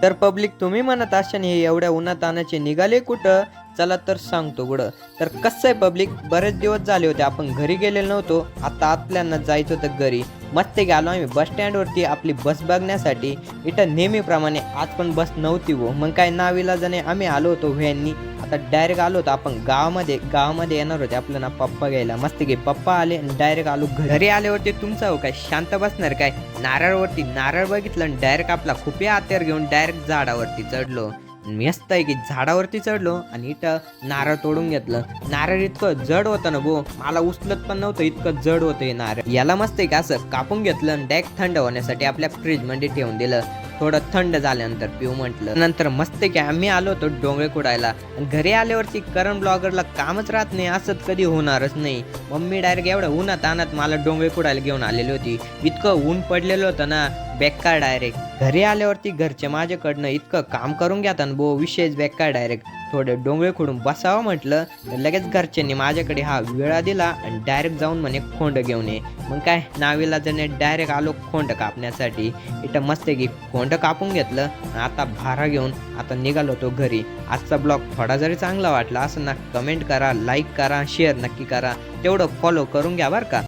तर पब्लिक तुम्ही म्हणत असाल हे एवढ्या उन्हातानाचे निघाले कुठं, चला तर सांगतो गुड. तर कसं आहे पब्लिक, बरेच दिवस झाले होते आपण घरी गेलेलो नव्हतो. आता आपल्याला जायचं होतं घरी. मस्त गेलो आम्ही बस स्टँडवरती आपली बस बघण्यासाठी. इथं नेहमीप्रमाणे आज पण बस नव्हती हो. मग काय नाविलाजाने आम्ही आलो होतो व्हॅननी. आता डायरेक्ट आलो होतो आपण गावामध्ये येणार होते आपल्याला पप्पा घ्यायला. मस्त घे पप्पा आले आणि डायरेक्ट आलो घरी. आल्यावरती तुमचा हो काय शांत बसणार काय, नारळवरती नारळ बघितलं आणि डायरेक्ट आपला खुपी हात्यावर घेऊन डायरेक्ट झाडावरती चढलो. मस्त आहे की झाडावरती चढलो आणि इथं नारळ तोडून घेतलं. नारळ इतकं जड होतं ना भो, मला उचलत पण नव्हतं, इतकं जड होतं हे नारळ. याला मस्त आहे का असं कापून घेतलं आणि डायरेक्ट थंड होण्यासाठी आपल्या फ्रीज मध्ये ठेवून दिलं. थोडं थंड झाल्यानंतर पिऊ म्हटलं. नंतर मस्त की आम्ही आलो होतो डोंगरे कुडायला. घरी आल्यावरती करण ब्लॉगरला कामच राहत नाही, असंच कधी होणारच नाही. मम्मी डायरेक्ट एवढं उन्हात आणत मला डोंगरे कुडायला घेऊन आलेली होती. इतकं ऊन पडलेलं होतं ना बेकार. डायरेक्ट घरी आल्यावरती घरचे माझ्याकडनं इतकं काम करून घेतात बो, विशेष बेकार. डायरेक्ट थोडे डोंगरे खोडून बसावं म्हटलं तर लगेच घरच्यांनी माझ्याकडे हा वेळा दिला आणि डायरेक्ट जाऊन म्हणे खोंड घेऊन ये. मग काय नाविलाजाने डायरेक्ट आलो खोंड कापण्यासाठी. इथं मस्त की खोंड कापून घेतलं. आता भारा घेऊन आता निघालो होतो घरी. आजचा ब्लॉग थोडा जरी चांगला वाटला असं ना, कमेंट करा, लाईक करा, शेअर नक्की करा, तेवढं फॉलो करून घ्या बरं का.